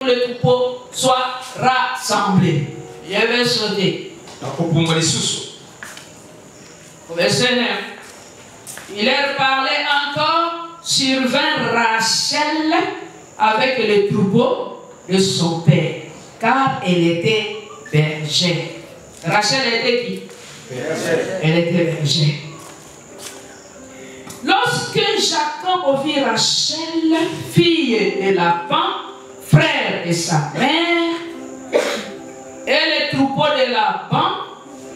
Le troupeau soit rassemblé. Je vais sauter. Au verset 9. Il leur parlait encore, survint Rachel avec le troupeau de son père, car elle était bergère. Rachel était qui? Bergère. Elle était bergère. Lorsque Jacob vit Rachel, fille de Laban, frère de sa mère, et le troupeau de Laban,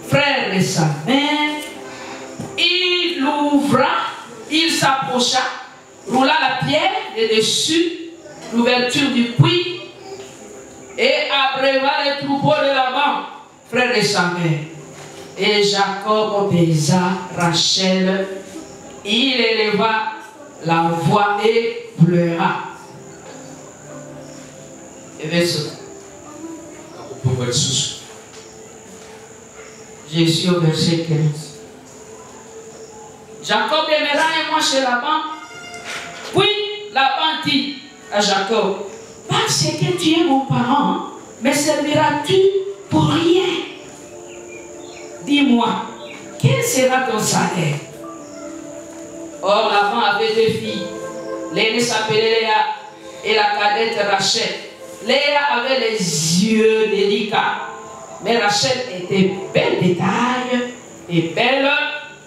frère de sa mère, il l'ouvra, il s'approcha, roula la pierre de dessus l'ouverture du puits et abreuva le troupeau de Laban, frère de sa mère. Et Jacob obéisa Rachel, il éleva la voix et pleura. Je suis au verset 15. Jacob demeura un mois chez Laban. Puis Laban dit à Jacob, parce que tu es mon parent, me serviras-tu pour rien? Dis-moi, quel sera ton salaire? Or Laban avait deux filles. L'aînée s'appelait Léa et la cadette Rachel. Léa avait les yeux délicats, mais Rachel était belle de taille et belle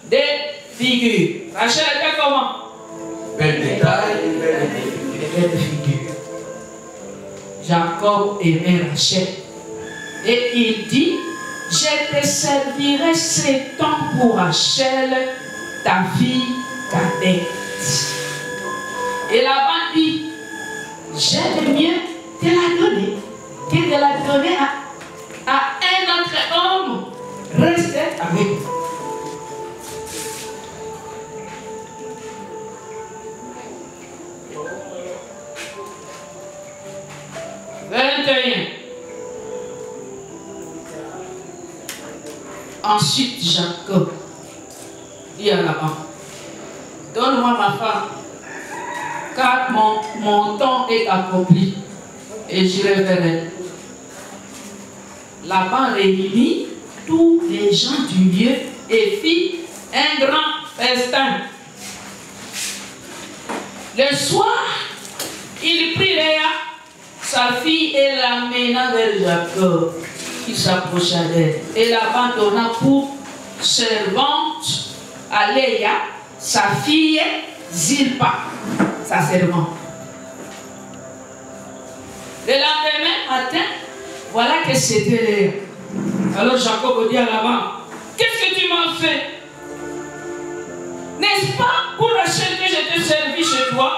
de figure. Rachel était comment? Belle de taille et belle de figure. Jacob aimait Rachel et il dit, je te servirai 7 ans pour Rachel, ta fille cadette. Et Laban dit, j'aime mieux te la donner que de la donner à un autre homme. Restez avec nous. Ensuite, Jacob dit à Laban, donne-moi ma femme, car mon temps est accompli, et j'irai vers elle. Laban réunit tous les gens du lieu et fit un grand festin. Le soir, il prit Léa, sa fille, et l'amena vers Jacob, qui s'approcha d'elle, et Laban donna pour servante à Léa, sa fille, Zilpa, sa servante. Le lendemain matin, voilà que c'était Léa. Alors Jacob dit à Laban, qu'est-ce que tu m'as fait? N'est-ce pas pour Rachel que je t'ai servi chez toi?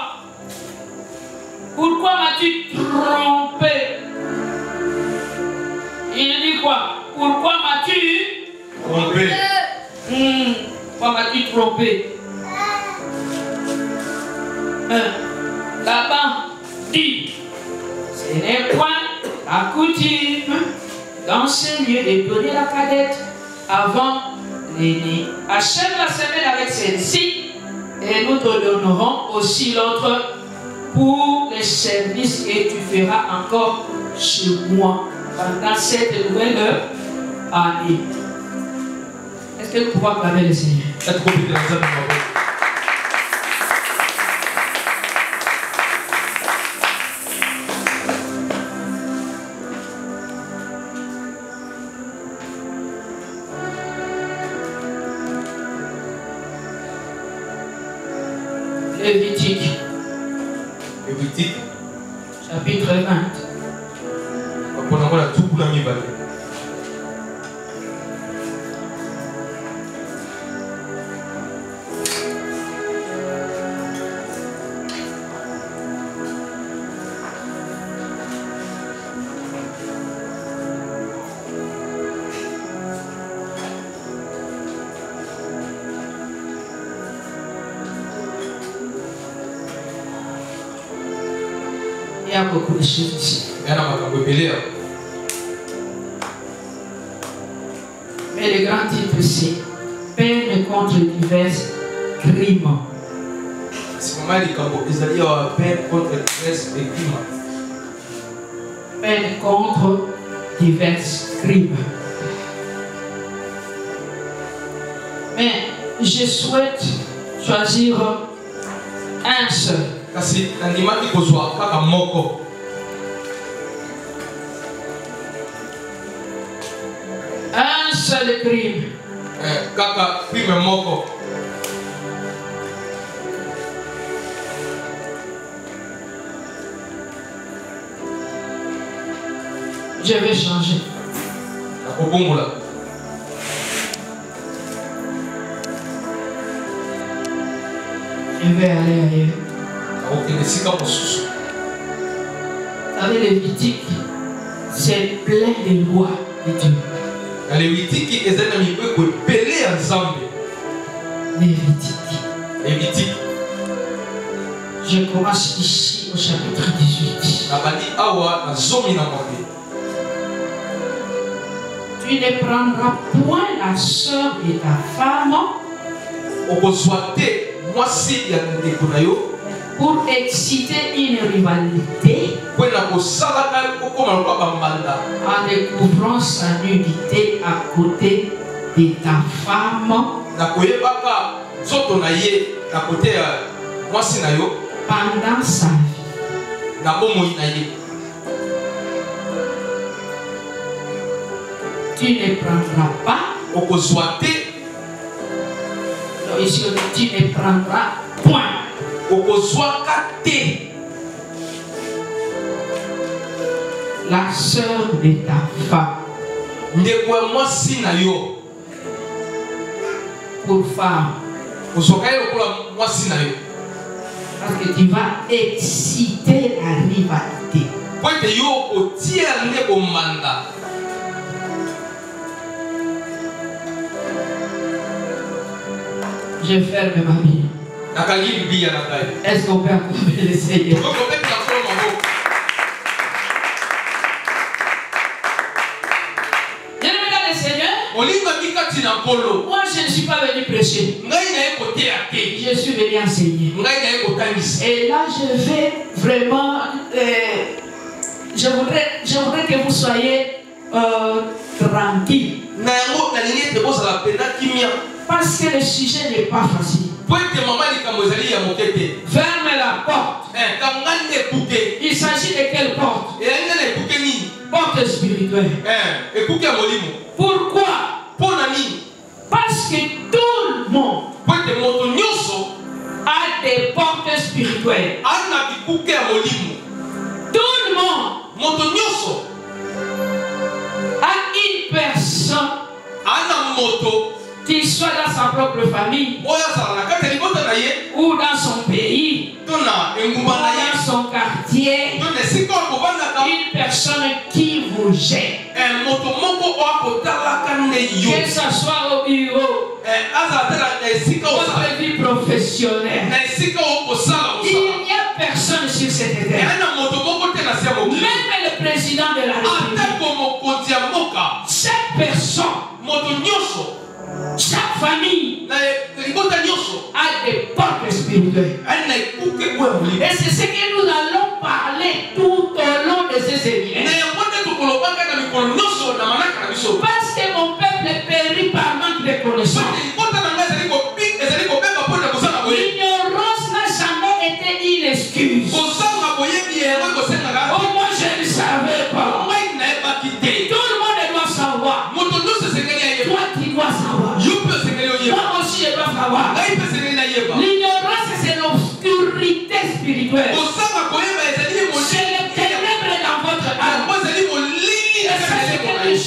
Pourquoi m'as-tu trompé? Il dit quoi? Pourquoi m'as-tu trompé? Pourquoi m'as-tu trompé? Laban dit, ce n'est point la coutume dans ce lieu de donner la cadette avant l'aîné. Achève la semaine avec celle-ci et nous te donnerons aussi l'autre pour les services que tu feras encore chez moi pendant cette nouvelle Amen. Est-ce que nous pouvons acclamer le Seigneur? Lévitique. Chapitre 20. Il y a beaucoup de choses ici. Mais le grand titre c'est peine contre divers crimes. Peine contre divers crimes. Mais je souhaite choisir un seul. Un seul crime. Je vais changer. Je vais aller ailleurs. Vous savez, Lévitique, c'est plein de lois de Dieu. Lévitique. Je commence ici au chapitre 18. Tu ne prendras point la sœur de ta femme pour exciter une rivalité en découvrant sa nudité à côté de ta femme pendant sa vie. Tu ne prendras pas. Non, ici, tu ne prendras point. La sœur de ta femme pour femme, parce que tu vas exciter la rivalité. Je ferme ma Bible. Est-ce qu'on peut acclamer le Seigneur? Je regarde le Seigneur. Moi, je ne suis pas venu prêcher. Je suis venu enseigner. Et là, je vais vraiment. Je voudrais que vous soyez tranquille. Parce que le sujet n'est pas facile. Ferme la porte. Il s'agit de quelle porte? Porte spirituelle. Pourquoi? Parce que tout le monde a des portes spirituelles. Tout le monde a une personne qui soit dans sa propre famille ou dans son pays ou dans son quartier, une personne qui vous gêne, que ce soit au bureau, votre vie professionnelle. Il n'y a personne sur cette terre, même le président de la République, chaque personne, chaque famille a des portes spirituelles. Et c'est ce que nous allons parler tout au long de ces séminaires. Parce que mon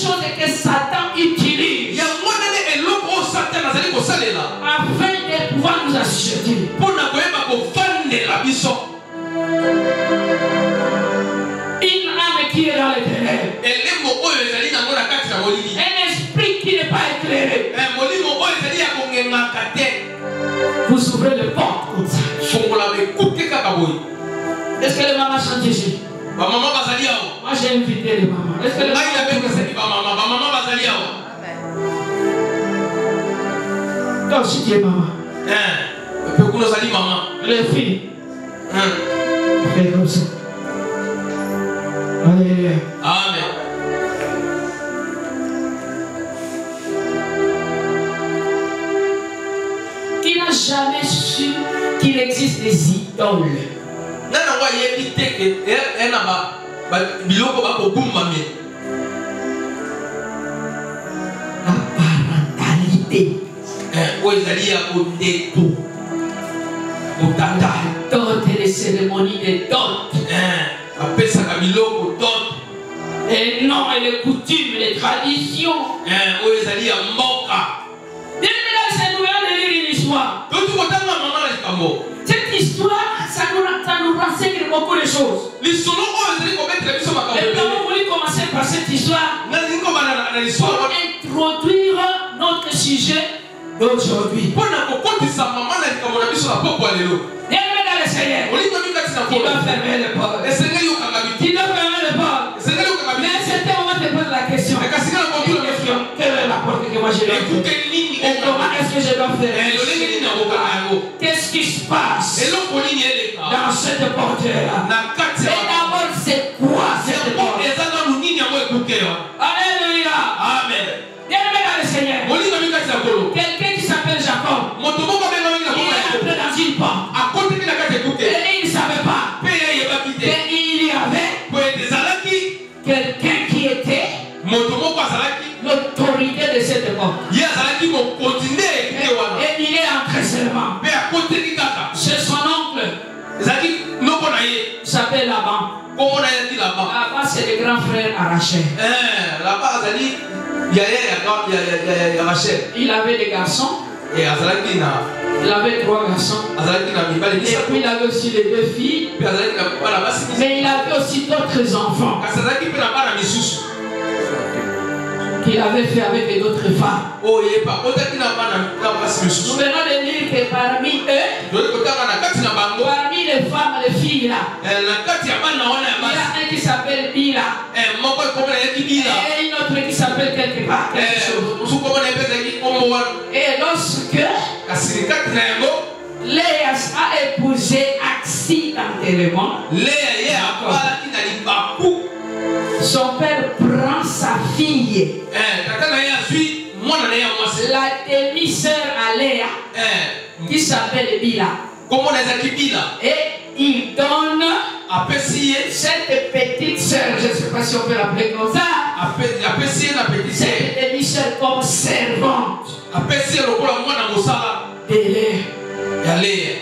chose que Satan utilise afin de pouvoir nous assujetter. Une âme qui est dans les ténèbres, un esprit qui n'est pas éclairé. Vous ouvrez les portes comme ça. Est-ce que les mamans chantent ici? Moi j'ai invité les mamans. Est-ce que les mamans? Toi aussi tu es maman. Les filles. Fais comme ça. Alléluia. Amen. Qui n'a jamais su qu'il existe des idoles? La parentalité. Dot et les cérémonies de dot. Et non, et les coutumes, les traditions. C'est nouvelle de lire une histoire. Cette histoire, ça nous renseigne beaucoup de choses. Et nous avons voulu commencer par cette histoire pour introduire notre sujet d'aujourd'hui. Bien-aimé dans le Seigneur, il doit fermer les portes. Il doit fermer les portes. Mais à un certain moment, tu poses la question. Quelle est la porte que moi j'ai ouverte? Et comment est-ce que je dois faire? Qu'est-ce qui se passe dans cette porte-là? Et d'abord, c'est quoi cette porte? Alléluia. Amen. Bien-aimé dans le Seigneur, quelqu'un qui s'appelle Jacob, il est entré dans une porte. Et il ne savait pas qu'il y avait quelqu'un qui était l'autorité de cette porte. Et il est entré seulement. C'est son oncle. Il s'appelle Laban. Laban, c'est le grand frère à Rachel. Il avait des garçons. Il avait 3 garçons. Et puis il avait aussi les 2 filles. Mais il avait aussi d'autres enfants qu'il avait fait avec d'autres femmes. Nous venons de lire que parmi eux, parmi les femmes, les filles là, il y a un qui s'appelle Bila et une autre qui s'appelle quelque part quelque chose. Et lorsque Léa a épousé accidentellement, son père prend sa fille, la demi-sœur à Léa, qui s'appelle Bila, et il donne cette petite sœur, je ne sais pas si on peut l'appeler comme ça, cette demi-sœur comme servante de Léa.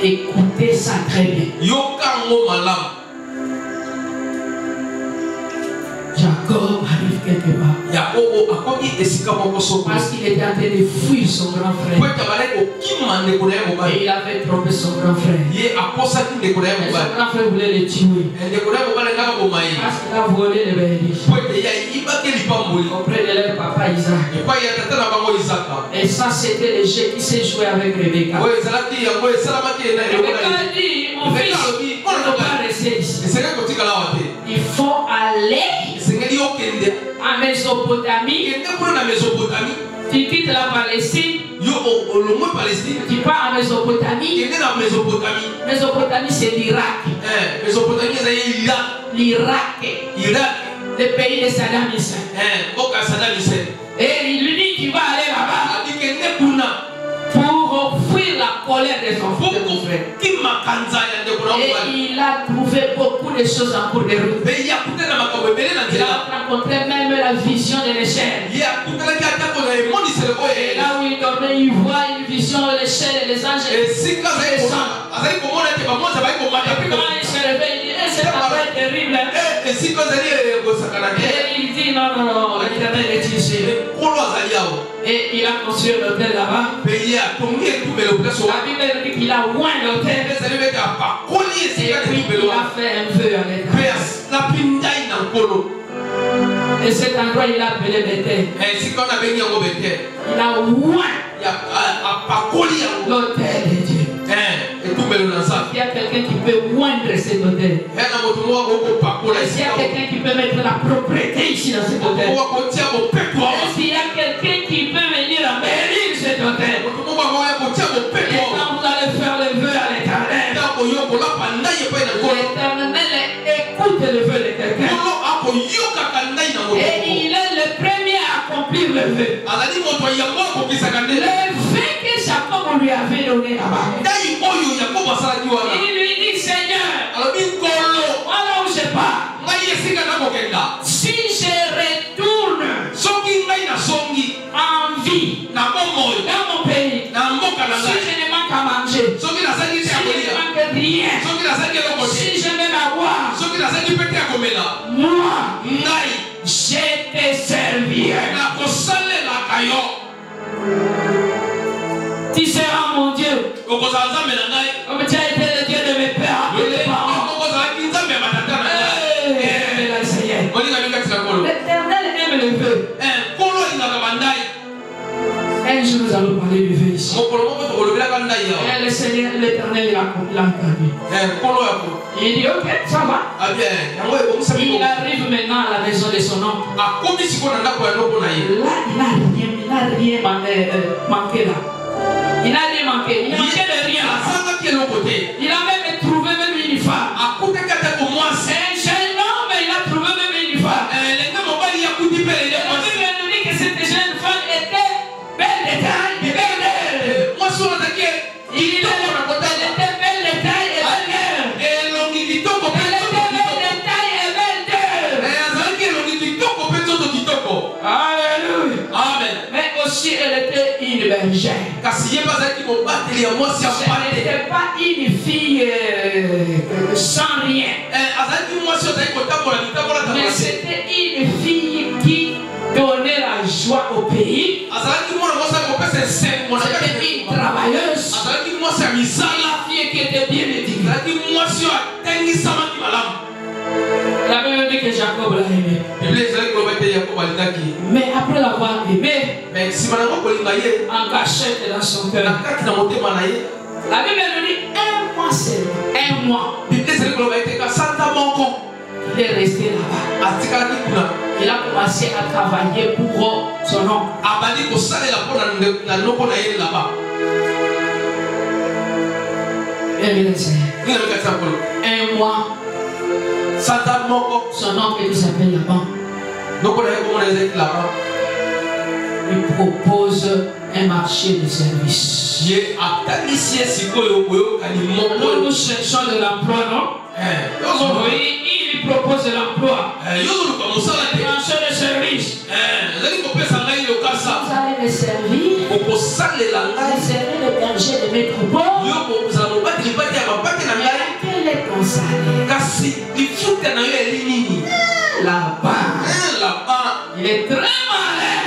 Écoutez ça très bien. Jacob arrive quelque part. Parce qu'il était en train de fuir son grand frère. Et il avait trompé son grand frère. Et son grand frère voulait le tuer. Parce qu'il a volé les bénédictions auprès de leur papa Isaac. Et ça, c'était le jeu qui s'est joué avec Rebecca. Rebecca a dit, mon fils, on ne peut pas rester ici. Il faut aller en Mésopotamie. Tu quittes la Palestine. Tu pars en Mésopotamie. Mésopotamie, c'est l'Irak. L'Irak. Le pays de Saddam Hussein. Et il lui dit qu'il va aller là-bas pour fuir la colère des enfants de mon frère. Et il a trouvé beaucoup de choses en cours de route. Il a rencontré même la vision de l'échelle. Et là où il dormait, il voit une vision de l'échelle et les anges descendent. il se réveille, il dit, c'est pas terrible. Et il dit, non, l'Éternel est ici. Et il a construit l'hôtel là-bas. La Bible dit qu'il a oint l'hôtel. Et puis il a fait un feu à l'Éternel. Et cet endroit, il a appelé Bethel. Il a oint l'hôtel de Dieu. Il y a quelqu'un qui peut oindre cet hôtel. Il y a quelqu'un qui peut mettre la propriété ici dans cet hôtel. Est-ce qu'il y a quelqu'un qui peut venir embellir cet hôtel? Et quand vous allez faire le vœu à l'Éternel, l'Éternel écoute le vœu de quelqu'un. Et il est le premier à accomplir le vœu. Le vœu que Jacob lui avait donné là-bas. Il lui dit, Seigneur, voilà où je pars. Si je retourne en vie dans mon pays, si je ne manque à manger, si je ne manque rien, si je vais m'avoir, moi, je te servirai. Tu seras mon Dieu. Comme tu as été le Dieu de mes pères, de mes parents. L'Éternel aime le vœu. Un jour nous allons parler du vœu ici. Et le Seigneur, l'Éternel, il a entendu. Il dit, ok, ça va. Il arrive maintenant à la maison de son oncle. Là, il n'a rien manqué là. Il n'a rien manqué. Il manquait de rien. Il a même trouvé même une femme. Un jeune homme, il a trouvé même une femme. La Bible nous dit que cette jeune femme était belle de taille et belle d'elle. Il était belle de taille et belle d'elle. Elle était belle de taille et belle d'elle. Alléluia. Amen. Mais aussi elle était une bergère. Ce n'était pas une fille sans rien. Mais c'était une fille qui donnait la joie au pays. C'était une travailleuse. Une fille qui était bien éduquée. La Bible dit que Jacob l'a aimé. Mais après l'avoir aimé, en cachette dans son cœur, la Bible nous dit un mois seulement. Un mois. Il est resté là-bas. Il a commencé à travailler pour son oncle. Un mois. Son oncle qui s'appelle Laban. Il propose un marché de service. Nous cherchons de l'emploi, non? Oui, il propose l'emploi. Un marché de service. Vous allez me servir. Vous serez le berger de métropole. Quel est ton salaire? Là-bas. Il est très malin.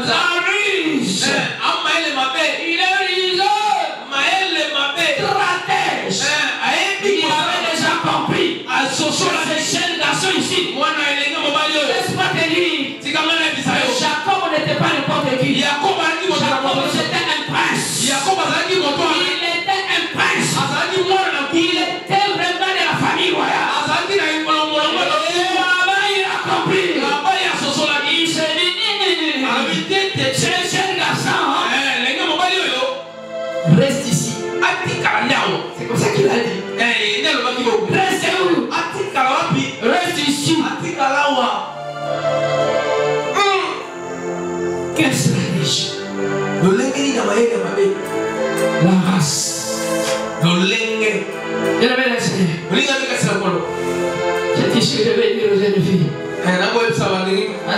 La ruse. Il est ruseux. Stratège. Il avait déjà compris. Ce jeune garçon ici. Laisse pas te dire. Jacob n'était pas n'importe qui. Jacob c'était un prince. Il était un prince. Il était vraiment de la famille royale. Il a compris. Il se dit, ce jeune garçon reste ici. C'est comme ça qu'il a dit. Reste où? Reste ici. Quelle stratégie? La race. Je je vais dire aux jeunes filles.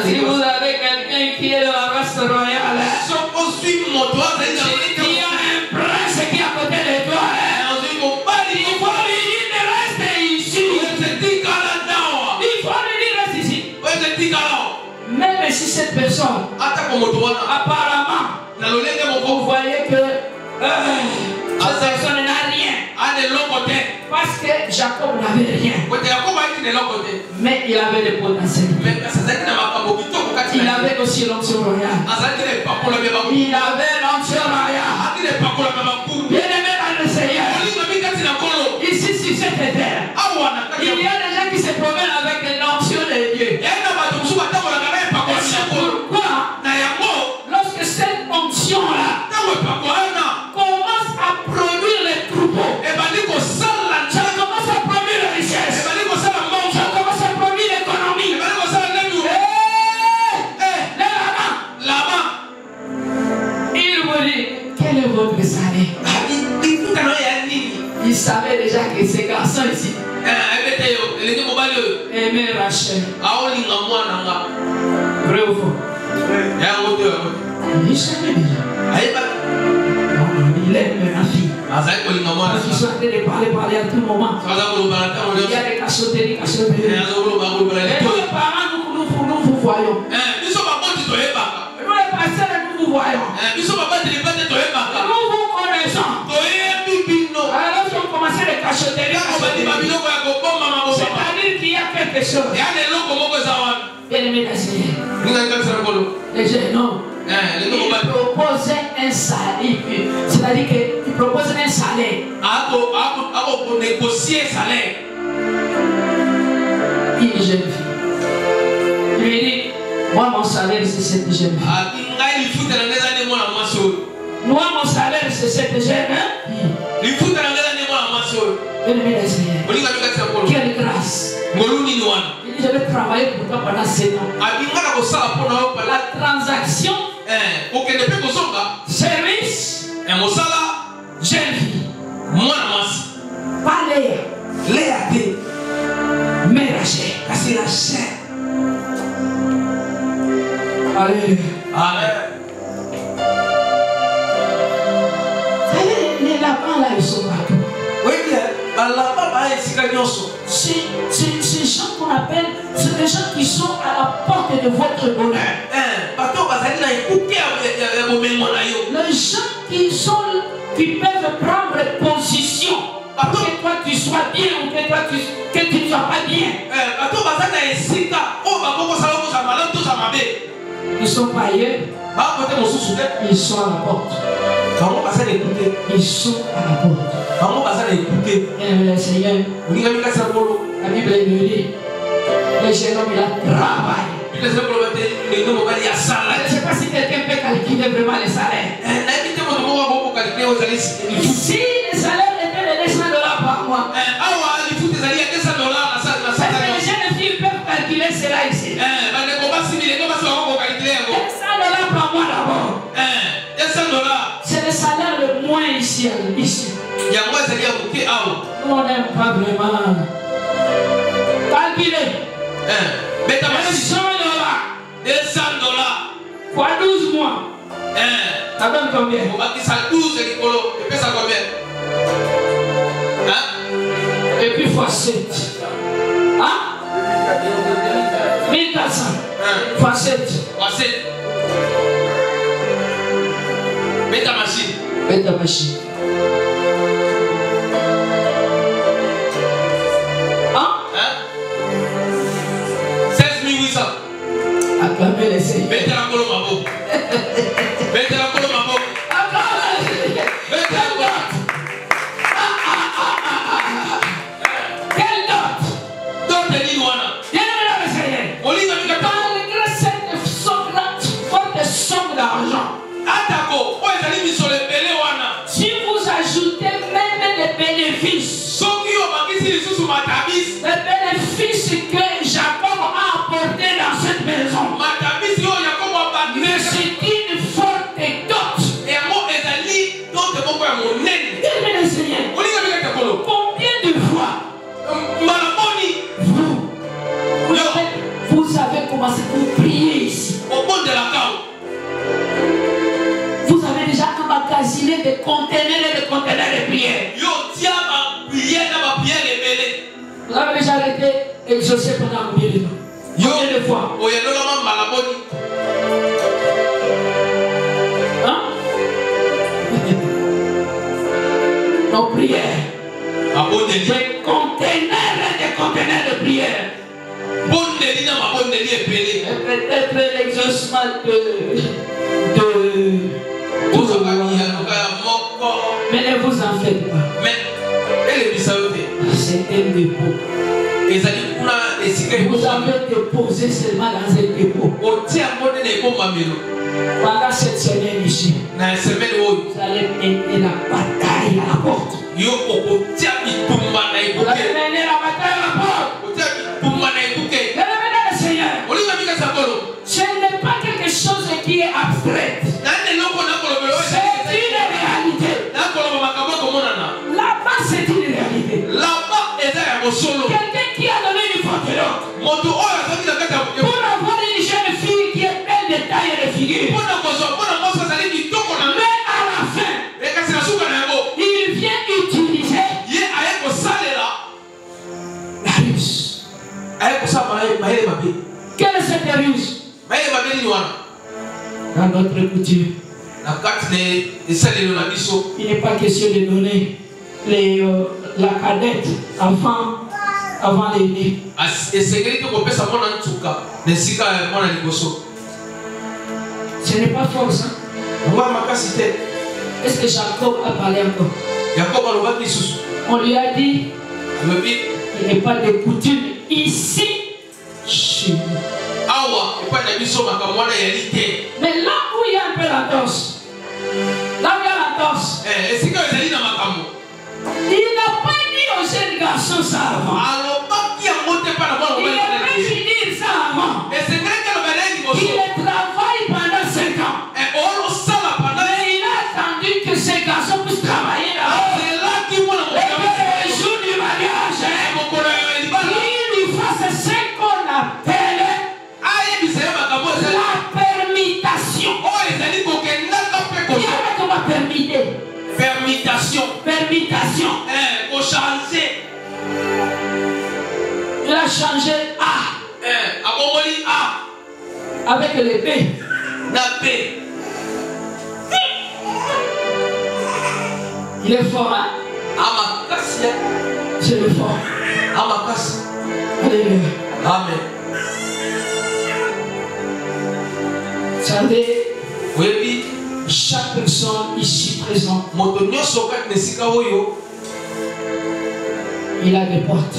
Si vous avez quelqu'un qui est de la race royale, qui a un prince qui est à côté de toi, Même si cette personne, apparemment, vous voyez que cette personne n'a rien. Parce que Jacob n'avait rien. Mais il avait le potentiel. Il avait aussi l'onction royale. Il avait l'onction royale. Bien aimé dans le Seigneur. Ici sur cette terre, il y a des gens qui se promènent avec l'onction de Dieu. Pourquoi, lorsque cette onction-là commence à produire les troupeaux, ça commence à produire la richesse, ça commence à produire l'économie, là-bas, il vous dit, quel est votre salaire? Il savait déjà que ces garçons ici aimaient Rachel. Vrai ou faux? Il savait déjà. Il aime ma fille. Parce qu'ils sont en train de parler à tout moment. Il y a des cachotteries. Et nous, les parents, nous vous voyons. Nous, les pasteurs, nous vous voyons. Nous vous connaissons. Alors, si on commençait les cachotteries, c'est-à-dire qu'il y a quelque chose. Bien aimé dans les gens, il proposait un salaire. C'est-à-dire qu'il propose un salaire. Pour négocier un salaire. Une jeune fille. Il lui dit, moi mon salaire c'est cette jeune fille. Moi mon salaire c'est cette jeune fille. Quelle grâce. Il dit, je vais travailler pour toi pendant 7 ans. La transaction, service, jeune fille. Pas Léa, mais Rachel. Alléluia. Amen. Les lapins là, ils sont partout. Oui, bien. Ces gens qu'on appelle, c'est des gens qui sont à la porte de votre bonheur. Les gens qui peuvent prendre position pour que toi tu sois bien ou que tu ne sois pas bien. Ils sont pas ailleurs. Ils sont à la porte. Ils sont à la porte. Et le Seigneur, la Bible nous dit, le jeune homme il a travaillé. Je ne sais pas si quelqu'un peut calculer vraiment les salaires. Si les salaires étaient de $200 par mois, les jeunes filles peuvent calculer cela ici. $200 par mois d'abord. C'est le salaire le moins ici. On n'aime pas vraiment calculer. $200 fois 12 mois. Ça donne combien? Et puis fois 7. Hein? 1400. Fois 7. Mets ta machine. Hein? 16 800. Acclamez les Seigneurs. Mettez la colonne ma boue. Quelle dot? Dot de l'Iwana. Malgré cette forte somme d'argent, si vous ajoutez même les bénéfices, les bénéfices que Jacob a apportés dans cette maison, mais c'est une forte dot. Combien de fois vous avez commencé à prier ici? Vous avez déjà emmagasiné des conteneurs et des conteneurs de prière. Vous avez déjà arrêté d'exaucer pendant combien de temps? Combien de fois? Hein? Nos prières. Des conteneurs de prière. Peut-être l'exaucement de mais ne vous en faites pas. C'est un dépôt. Vous avez déposé seulement dans un dépôt. Pendant cette semaine ici, vous allez mener la bataille à la porte. Vous allez mener la bataille à la porte. Bien-aimé le Seigneur, ce n'est pas quelque chose qui est abstrait. C'est une réalité. Là-bas, c'est une réalité. Quelqu'un qui a donné une forteresse pour avoir une jeune fille qui est belle de taille et de figure. Mais à la fin, il vient utiliser la ruse. Quelle est cette ruse? Dans notre coutume, il n'est pas question de donner la cadette avant l'aîné. Ce n'est pas fort ça. Est-ce que Jacob a parlé encore? On lui a dit il n'est pas de coutume ici chez nous. Mais là où il y a un peu la torse, il n'a pas dit aux jeunes garçons ça avant. Il aurait pu dire ça avant. Il travaille pendant 5 ans. Mais il a attendu que ces garçons puissent travailler là-bas. Et que le jour du mariage, il lui fasse ce qu'on appelle la permutation. Comment permuter? Permutation. Il a changé A. Avec les B. Il est fort, hein? C'est le fort. Alléluia. Amen. Vous savez, chaque personne ici présente, il a des portes.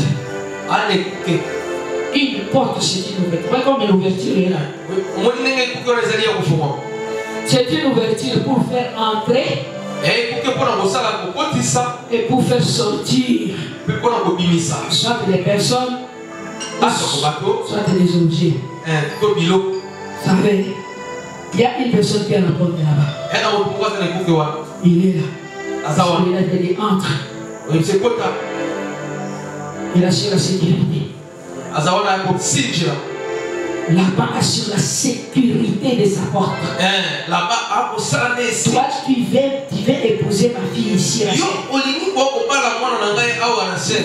Une porte, c'est une ouverture. Pas comme une ouverture est là. C'est une ouverture pour faire entrer et pour faire sortir soit des personnes, soit des objets. Vous savez, il y a une personne qui a la porte là-bas. Il est là. Il a dit entre. Il assure la sécurité. Là-bas assure la sécurité de sa porte. Toi, tu veux épouser ma fille ici. Il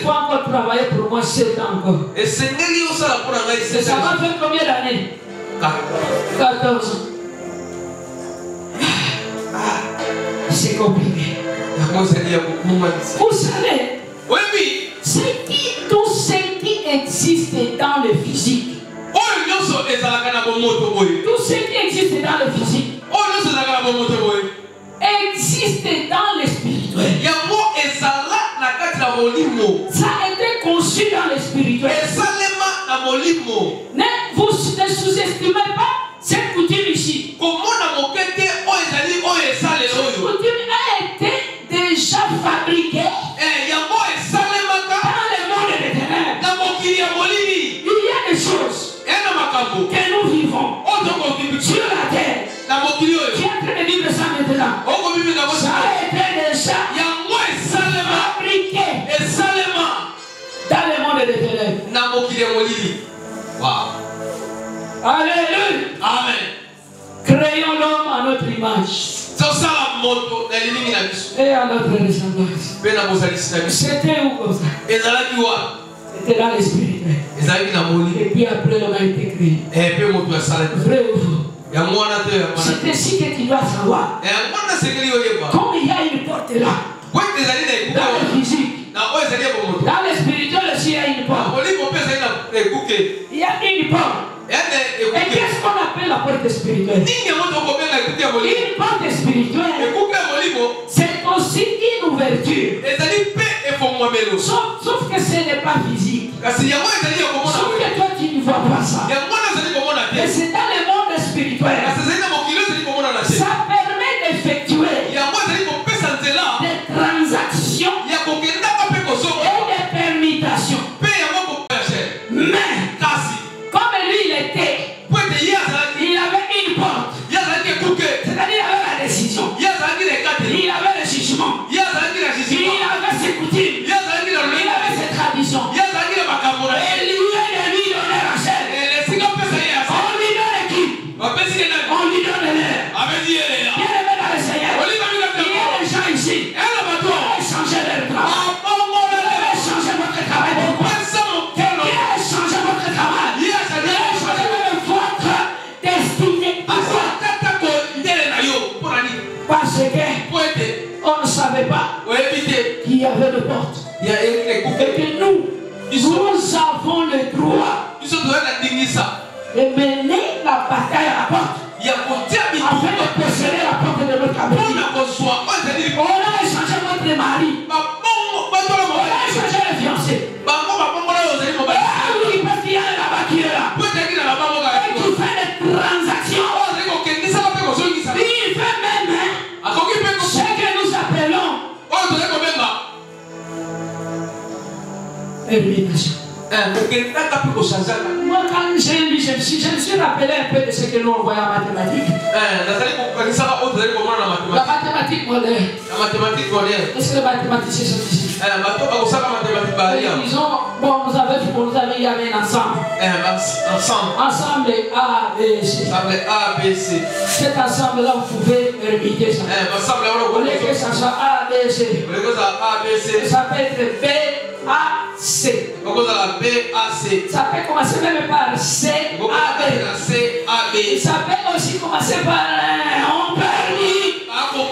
faut encore travailler pour moi 7 ans encore. Et ça va faire combien d'années? 14 ans. C'est compliqué. Vous savez, tout ce qui existe dans le physique, tout ce qui existe dans le physique existe dans le spirituel. Ça a été conçu dans le spirituel. Vous ne sous-estimez pas cette coutume ici. Cette coutume a été déjà fabriquée dans le monde des ténèbres. Il y a des choses que nous vivons sur la terre. Tu es en train de vivre ça maintenant. Ça a été déjà fabriqué dans le monde des ténèbres. Wow. Alléluia. Amen. Créons l'homme à notre image et à notre ressemblance. C'était où comme ça? C'était dans l'esprit. Et puis après, l'homme a été créé. Vrai ou faux? C'est ainsi que tu dois savoir. Comme il y a une porte là, dans le physique, dans le spirituel aussi, il y a une porte. Il y a une porte. Et qu'est-ce qu'on appelle la porte spirituelle? Une porte spirituelle, c'est aussi une ouverture. Sauf que ce n'est pas physique. Sauf que toi, tu ne vois pas ça. Et c'est dans le monde spirituel. Ça permet d'effectuer des transactions et des permutations. Mais, comme lui il était, il avait une porte. C'est-à-dire il avait la décision. Il avait le jugement. Il avait ses coutumes. Il avait ses traditions. Et lui de lui donner Rachel. On lui donne qui? On lui donne l'air. Bien aimé dans le Seigneur. Il y a des gens ici. Ils ont changé leur travail. Ils ont changé votre travail. Pourquoi? Ils ont changé votre travail. Ils ont changé même votre destinée. Parce qu'on ne savait pas qu'il y avait de portes. Et que nous avons le droit de mener la bataille à la porte afin de posséder la porte de notre cabine. On a échangé votre mari. On a échangé les fiancés. Oui, parce qu'il y a là-bas qui est là. Et qui fait des transactions. Il fait même ce que nous appelons permutation. Moi, quand j'ai lu, je me suis rappelé un peu de ce que nous on voyait en mathématiques. La mathématique moderne. Est-ce que les mathématiciens sont ici? Disons, bon, nous avions, il y avait un ensemble. Ensemble A, B, C. Cet ensemble-là, vous pouvez permuter ça. Au lieu que ça soit A, B, C. Ça peut être B, A, C. Ça peut commencer même par C, A, B. Ça peut aussi commencer par on permis. Au nom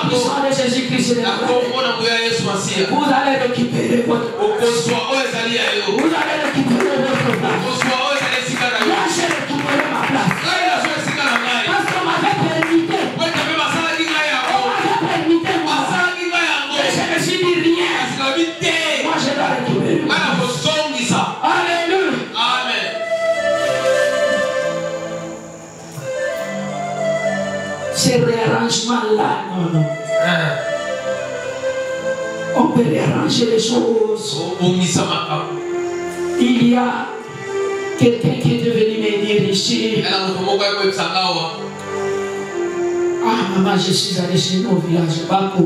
puissant de Jésus-Christ. Vous allez récupérer votre place. Vous allez récupérer votre place. Moi, j'ai récupéré ma place. Parce qu'on m'avait permité. On m'avait permité, moi. Et je me suis dit rien. Moi, je dois récupérer. Alléluia. Amen. Ces réarrangements-là, non. On peut réarranger les choses. Il y a quelqu'un qui est devenu me dire ici. Ah, maman, je suis allé chez nous au village, Bako.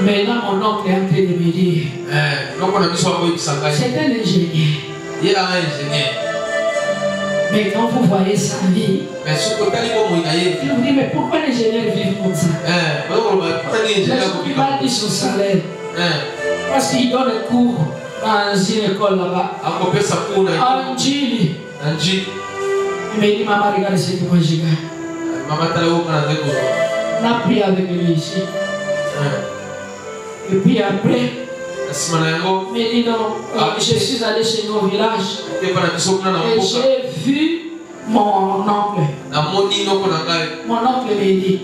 Maintenant, mon oncle est en train de me dire. C'est un ingénieur. Mais quand vous voyez sa vie, il vous dit, mais pourquoi l'ingénieur vit comme ça? Il m'a dit son salaire. Parce qu'il donne un cours dans une école là-bas. En Chili. Il m'a dit, maman, regarde ce que moi j'ai gagné. On a pris avec lui ici. Et puis après, il m'a dit non, je suis allé chez nous au village. Et j'ai vu mon oncle. Mon oncle m'a dit,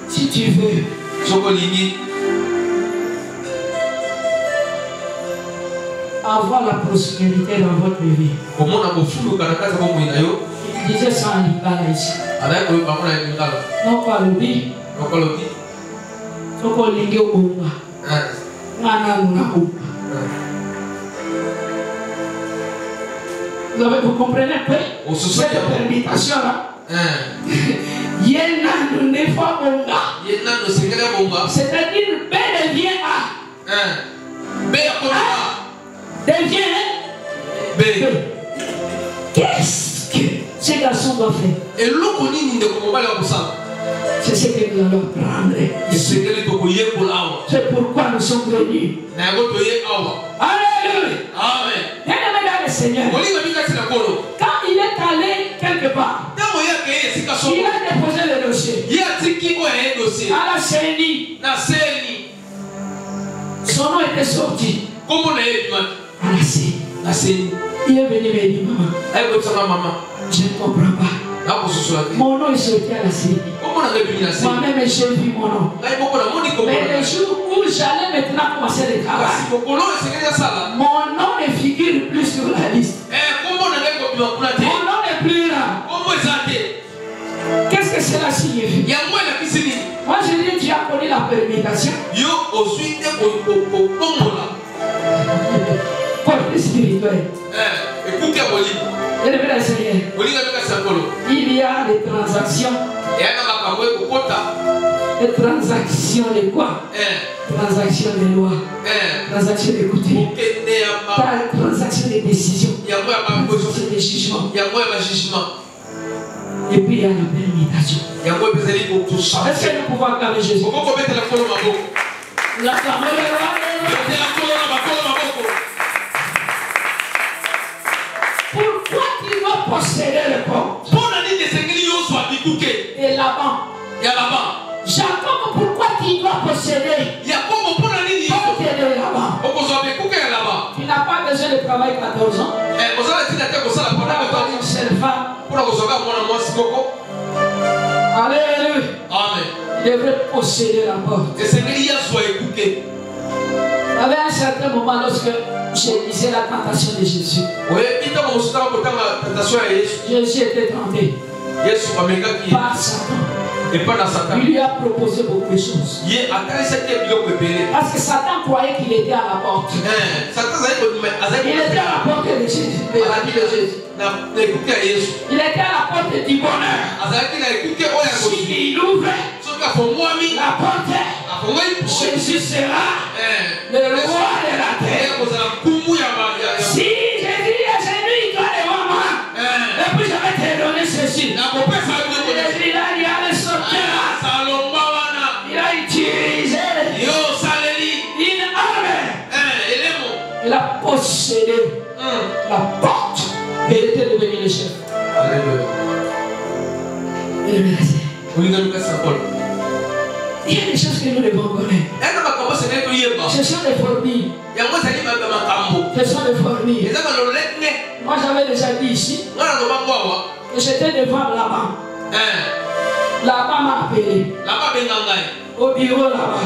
si tu veux, avoir la prospérité dans votre vie. Il disait ça en Lingala ici. Non pas le dit. Soko lingi ubunga. Vous comprenez un peu cette permutation-là? C'est-à-dire B devient A. A devient B. Qu'est-ce que ces garçons doivent faire? C'est ce que nous allons prendre. C'est pourquoi nous sommes venus. Alléluia. Amen. Bien-aimé dans le Seigneur. Quand il est allé quelque part, il a déposé le dossier à la CENI. Son nom était sorti. À la CENI. Il est venu me dire, maman, je ne comprends pas. Mon nom est sorti à la CENI. Moi-même, j'ai vu mon nom. Mais le jour où j'allais maintenant commencer le travail, mon nom ne figure plus sur la liste. Mon nom n'est plus là. Qu'est-ce que cela signifie? Moi, je dis, tu as connu la permutation. Porte spirituelle. Il y a des transactions. Des transactions de quoi? Transactions de loi. Transactions de coutume. Transactions de décision. Transactions de jugement. Et puis il y a la permutation. Est-ce que nous pouvons acclamer Jésus? Pourquoi tu dois posséder le corps? Et là-bas. Jacob, pourquoi tu dois posséder? Tu n'as pas besoin de travailler 14 ans. Alléluia. Amen. Il devrait posséder la porte. Il y avait un certain moment lorsque j'ai lisé la tentation de Jésus. Jésus était tenté par Satan. Il lui a proposé beaucoup de choses. Parce que Satan croyait qu'il était à la porte. Il était à la porte de Jésus. Il était à la porte du bonheur. S'il ouvre la porte, Jésus sera le roi de la terre. Si Jésus est venu, toi devant moi, et puis je vais te donner ceci. Il a dit, allez sortir. Il a utilisé une arme. Il a possédé la porte. Et il était devenu le chef. Il y a des choses que nous devons connaître. Ce sont des fourmis. Ce sont des fourmis. Moi j'avais déjà dit ici que j'étais devant Laban. Laban m'a appelé au bureau là-bas.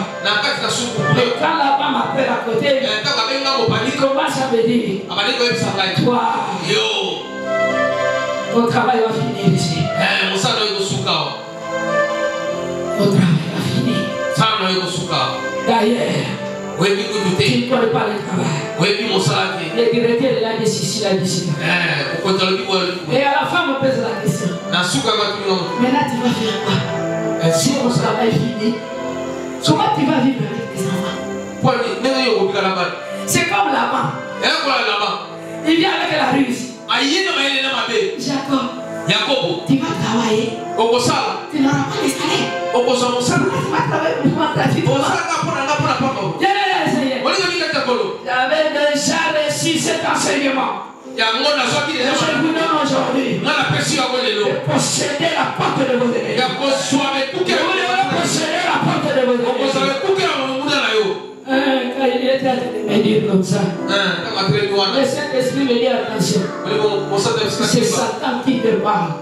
Et quand Laban m'appelle à côté, il commence à me dire, toi, ton travail va finir ici. Ton travail va finir. D'ailleurs, tu ne connais pas le travail. Le directeur de la décision, il a décidé. Et à la fin, on me pose la question. Maintenant, tu vas faire quoi? Si ton travail finit, comment tu vas vivre avec tes enfants? C'est comme Laban. Il vient avec la ruse. Jacob, tu vas travailler. Tu n'auras pas de salaire. Tu vas travailler pour moi gratuitement. J'avais déjà reçu cet enseignement. Je vous donne aujourd'hui de posséder la porte de vos ennemis. Vous devez posséder la porte de vos ennemis. Quand il était en train de me dire comme ça, le Saint-Esprit me dit attention. C'est Satan qui te parle.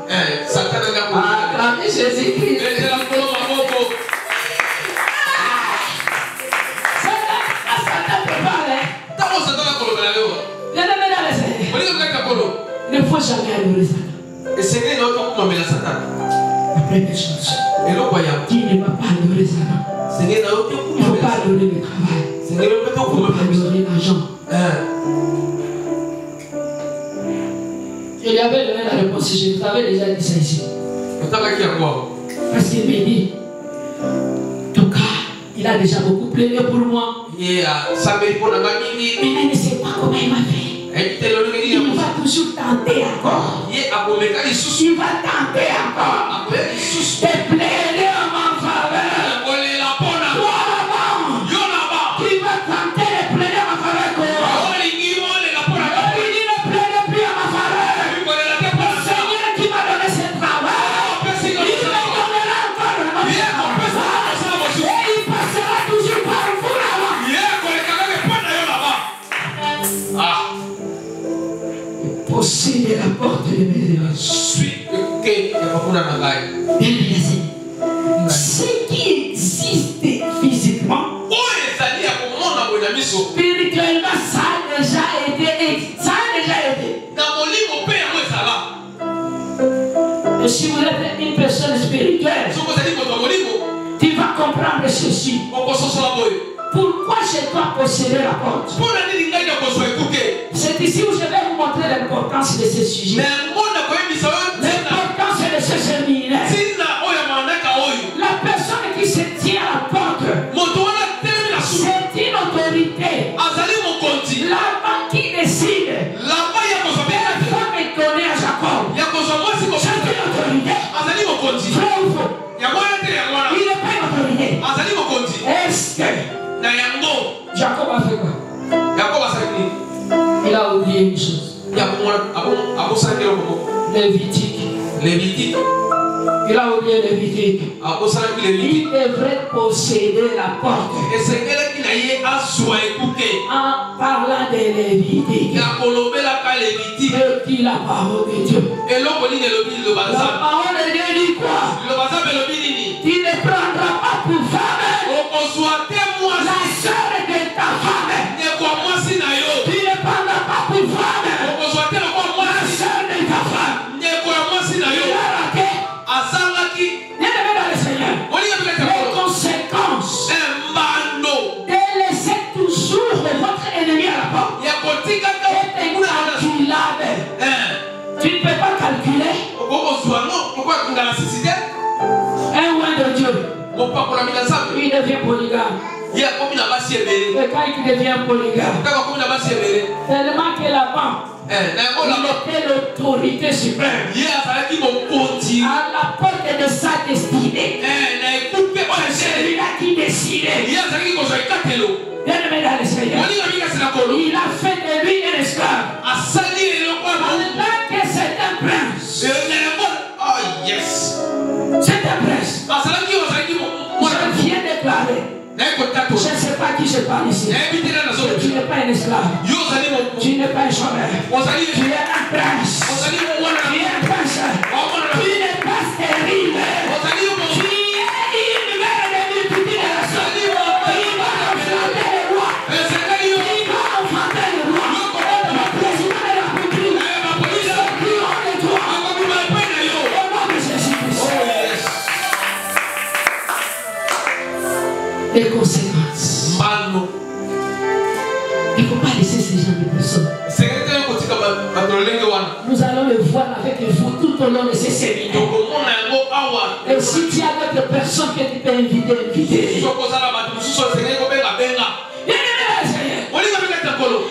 Acclamez Jésus-Christ. Satan te parle. Il ne faut jamais adorer Satan. La première chose, tu ne vas pas adorer Satan. Il ne faut pas adorer le travail. Il ne faut pas adorer l'argent. Je lui avais donné la réponse. Je vous avais déjà dit ça ici. Parce qu'il m'a dit, en tout cas, il a déjà beaucoup plaidé pour moi. Mais il ne sait pas comment il m'a fait. Il va toujours tenter encore. Il va tenter encore. De plaider à ma posséder la porte de mes ennemis. Ce qui existe physiquement, spirituellement, ça a déjà été. Et si vous êtes une personne spirituelle, tu vas comprendre ceci. Pourquoi je dois posséder la porte? C'est ici où je vais vous montrer l'importance de ce sujet. L'importance de ce séminaire. La personne qui se tient à la porte, c'est une autorité. Là-bas qui décide. La femme est donnée à Jacob. C'est une autorité. Frère ou faux? Il n'est pas une autorité. Est-ce que Jacob a fait quoi? Il a oublié une chose. Lévitique. Il a oublié Lévitique. Il devrait posséder la porte. En parlant de Lévitique, il dit la parole de Dieu. La parole de Dieu dit quoi? Tu ne prendras pas pour femme la sœur de ta femme. Tu ne prendras pas pour femme la sœur de ta femme. Il a raté. Bien-aimé dans le Seigneur, les conséquences de laisser toujours votre ennemi à la porte est incalculable. Tu ne peux pas calculer un roi de Dieu. Il devient polygame. Et quand il devient polygame, tellement que là-bas, il était l'autorité suprême à la porte de sa destinée. C'est celui-là qui décidait. Bien-aimé dans le Seigneur, il a fait de lui un esclave. Pendant que c'est un prince. C'est un prince. Je viens déclarer. Je ne sais pas qui je parle ici. Tu n'es pas un esclave. Tu n'es pas un chômeur. Tu es un prince. Tu es un prince. Tu n'es pas stérile. Tu es une mère de multitude de nations. Il va enfanter le roi. Il va enfanter le roi. Le président de la République. Ils sont plus hauts de toi. Au nom de Jésus-Christ. Les conséquences. Il ne faut pas laisser ces gens de personnes. Nous allons le voir avec vous tout au long de ces séminaires. Et si tu as d'autres personnes que tu peux inviter.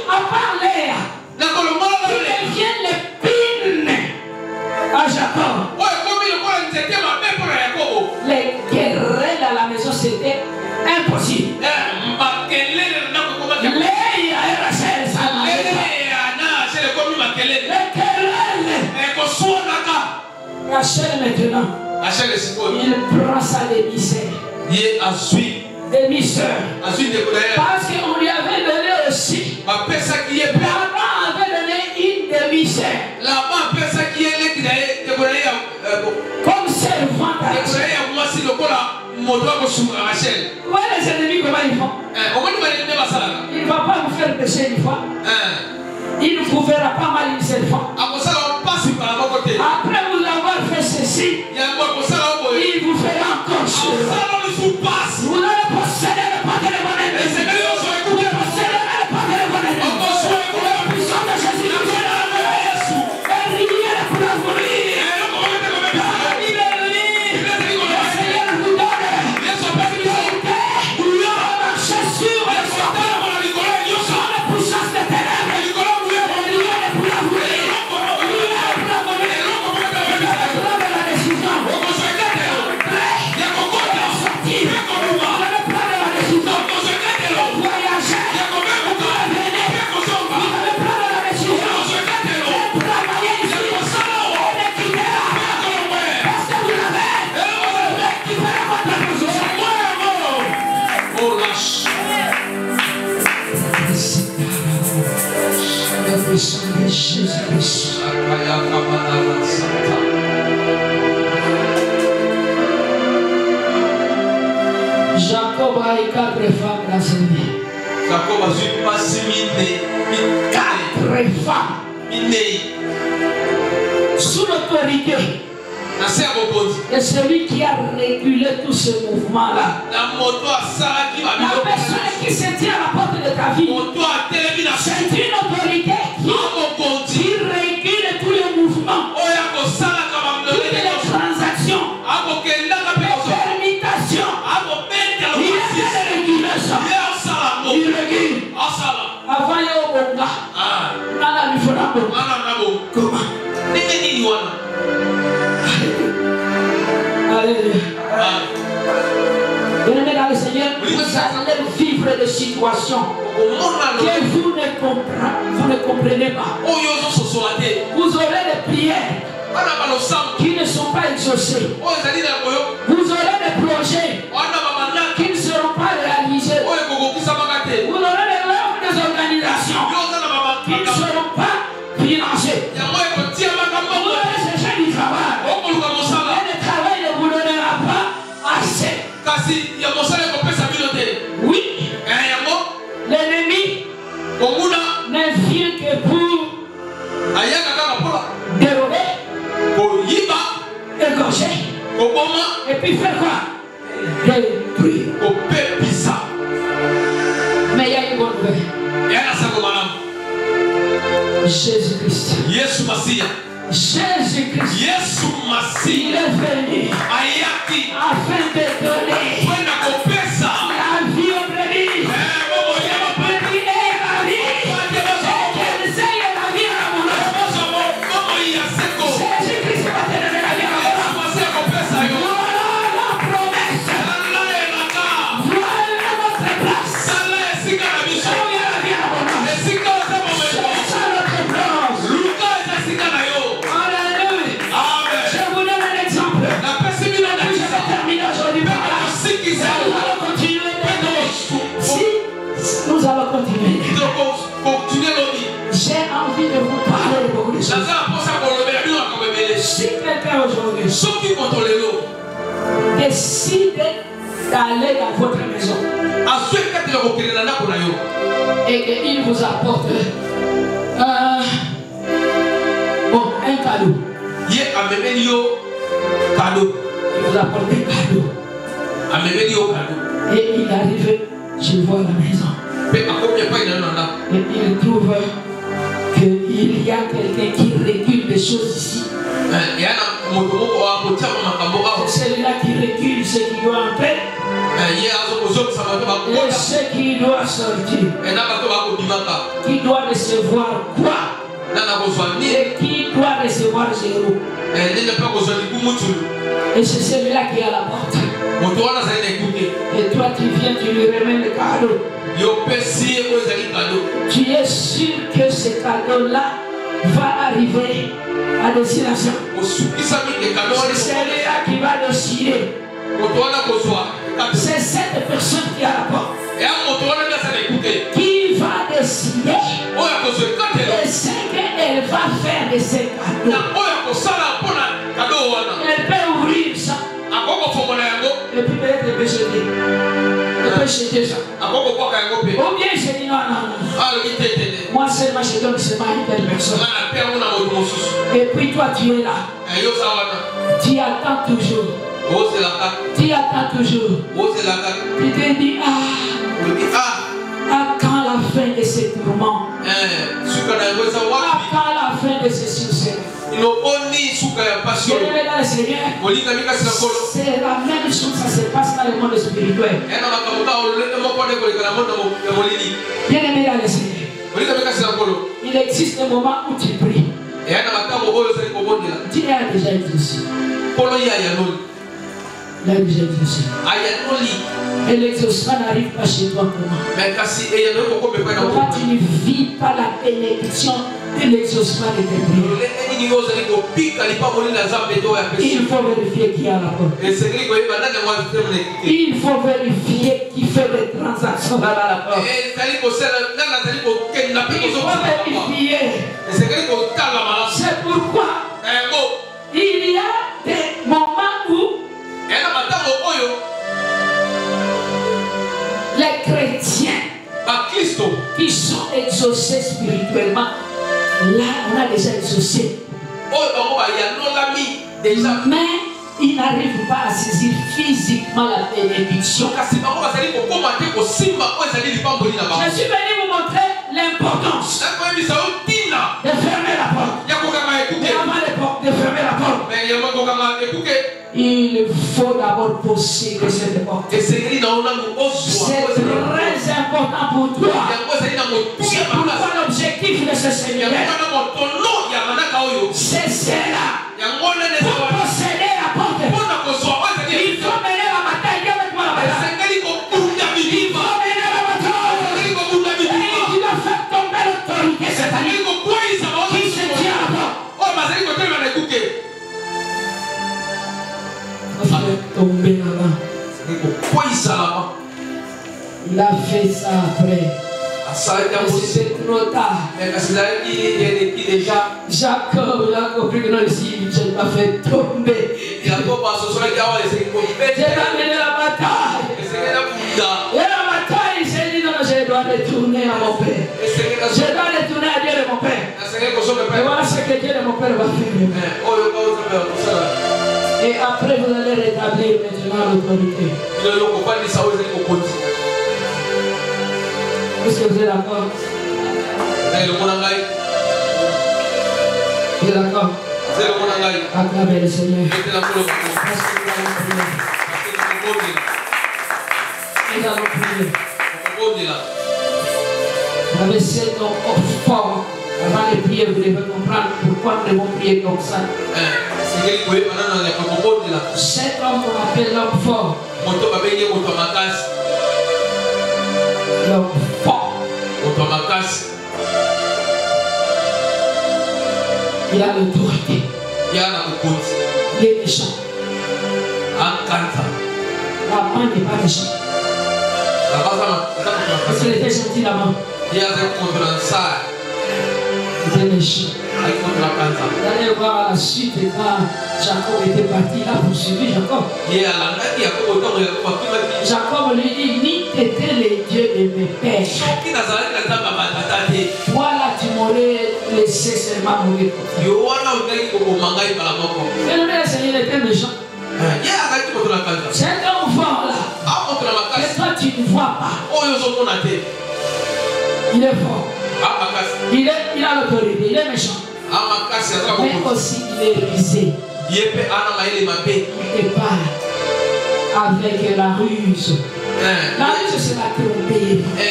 À part Léa, qui devient l'épine à Jacob. Les querelles à la maison, c'était impossible. Léa et Rachel, ça n'allait pas. Les querelles. Rachel maintenant, il prend sa demi-sœur. Parce qu'on lui avait donné aussi. Laban avait donné une demi-sœur. Comme servante à Rachel. Voilà les ennemis, comment ils font? Il ne va pas vous faire pécher une fois. Il ne vous verra pas mal une seule fois. Après vous avoir fait ceci, il vous fera encore cela. Vous allez posséder le pas de l'ennemi. Vous posséderez le pas de l'ennemi. La puissance de Jésus-Christ. La rivière pour la mourir. Le Seigneur vous donne l'autorité de marcher sur le serpent. Sur la puissance de ténèbres. Pour la mourir. La décision. de Jésus-Christ. Jacob a eu 4 femmes dans sa vie. Jacob a eu passé 4 femmes. Sous l'autorité de celui qui a régulé tout ce mouvement-là. La personne qui se tient à la porte de ta vie, c'est une autorité qui régule tous les mouvements, toutes les transactions, les permutations. Il est de réguler ça. Il régule. Avant, il y a un bon gars. Comment? Alléluia. Bien-aimés dans le Seigneur, vous allez vivre des situations que vous ne comprenez pas. Vous aurez des prières qui ne sont pas exaucées. Vous aurez des projets qui ne seront pas réalisés. Vous aurez des organisations qui ne seront pas financées. Vous aurez cherché du travail. Et le travail ne vous donnera pas assez. Oui, l'ennemi ne vient que pour dérober, égorger, et puis faire quoi? Détruire. Mais il y a une bonne nouvelle. Jésus-Christ. Jésus-Christ. Il est venu afin de donner la vie au brebis. Le brebis est la vie. Qu'elle essaye la vie à la moulin. Jésus-Christ va te donner la vie à la moulin. Voilà la promesse. Voilà notre place. Là où il y a la vie à la moulin. C'est ça notre place. Je vous donne un exemple. Je vais terminer aujourd'hui par là. Nous allons continuer. Si nous allons continuer, j'ai envie de vous parler de beaucoup de choses. Si quelqu'un aujourd'hui décide d'aller dans votre maison et qu'il vous apporte un cadeau, il vous apporte un cadeau. Et il arrive, je vois la maison. Et il trouve qu'il y a quelqu'un qui régule des choses ici. C'est celui-là qui régule ce qui doit entrer et ce qui doit sortir. Qui doit recevoir quoi et qui doit recevoir zéro. Et c'est celui-là qui est à la porte. Et toi tu viens, tu lui remets le cadeau. Tu es sûr que ce cadeau-là va arriver à destination. C'est celui-là qui va décider. C'est cette personne qui est à la porte qui va décider de ce qu'elle va faire de ce cadeau. Elle peut ouvrir ça. Et puis peut-être elle peut jeter. Elle peut jeter ça. Ou bien je dis non, non. Moi seulement je donne seulement à une telle personne. Et puis toi tu es là. Tu attends toujours. Tu attends toujours. Tu te dis à quand la fin de ces tourments? À quand la fin de ces succès? C'est la même chose, ça se passe dans le monde spirituel. Bien aimé dans le Seigneur, il existe des moments où tu pries. Tu as déjà exaucé. Il a déjà exaucé. Et l'exaucement n'arrive pas chez toi comment? Pourquoi tu ne vis pas la bénédiction de l'exaucement de tes prières? Il faut vérifier qui a la porte. Il faut vérifier qui fait des transactions dans la porte. Il faut vérifier C'est pourquoi il y a des moments où les chrétiens qui sont exaucés spirituellement, là on a déjà exaucé. Mais ils n'arrivent pas à saisir physiquement la bénédiction. Je suis venu vous montrer l'importance de fermer la porte. Et avant de fermer la porte, il faut d'abord posséder cette porte. C'est très important pour toi. C'est pourquoi l'objectif de ce séminaire, c'est cela. Pour posséder la porte, il faut mener la bataille avec moi. Il faut mener la bataille. Et tu dois faire tomber l'autorité satanique qui se tient à la porte. Il faut tomber là-bas. Il a fait ça après. C'est trop tard. Jacob a compris que non, ici, je ne pas fait tomber. J'ai amené la bataille. Et la bataille, il s'est dit non, je dois retourner à mon père. Je dois retourner à Dieu de mon père. Et voilà ce que Dieu de mon père va faire. Et après, vous allez rétablir maintenant l'autorité. Est-ce que vous êtes d'accord? Vous êtes d'accord? Acclamez le Seigneur. Nous allons prier. Vous avez 7 ans fort. Avant de prier, vous devez comprendre pourquoi nous devons prier comme ça. Cet homme qu'on appelle l'homme fort. L'homme fort. Il a l'autorité. Il est méchant. La main n'est pas méchante. Parce qu'il était gentil là-bas. Il était méchant. Vous allez voir la suite quand Jacob était parti, il a poursuivi Jacob. Jacob lui dit, ni t'étais les dieux de mes pères. Toi là tu m'aurais laissé seulement mourir. Et le Seigneur était méchant. C'est un homme fort là. Et toi tu ne vois pas. Il est fort. Il a l'autorité, il est méchant. Mais aussi il est rusé. Il part avec la ruse. La ruse c'est la tromperie. La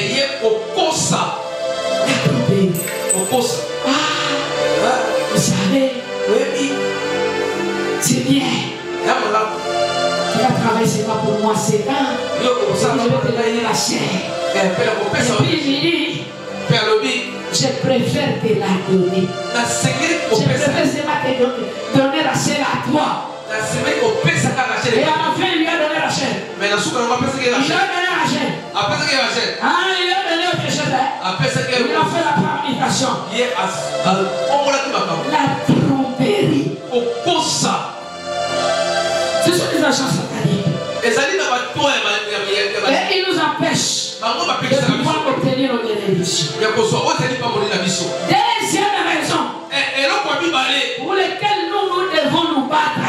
tromperie. Vous savez, c'est bien. Tu vas travailler seulement pour moi, c'est là. Je vais te donner la chair. Et puis il dit, je préfère te la donner. Je préfère seulement te donner la chair à toi. Et à la fin, il lui a donné la chair. Il lui a donné la chair. Ah, il lui a donné autre chose. Il a fait la planification. La tromperie. Ce sont des agents sataniques. Et ils nous empêchent de pouvoir obtenir nos bénédictions. Deuxième raison pour laquelle nous devons nous battre.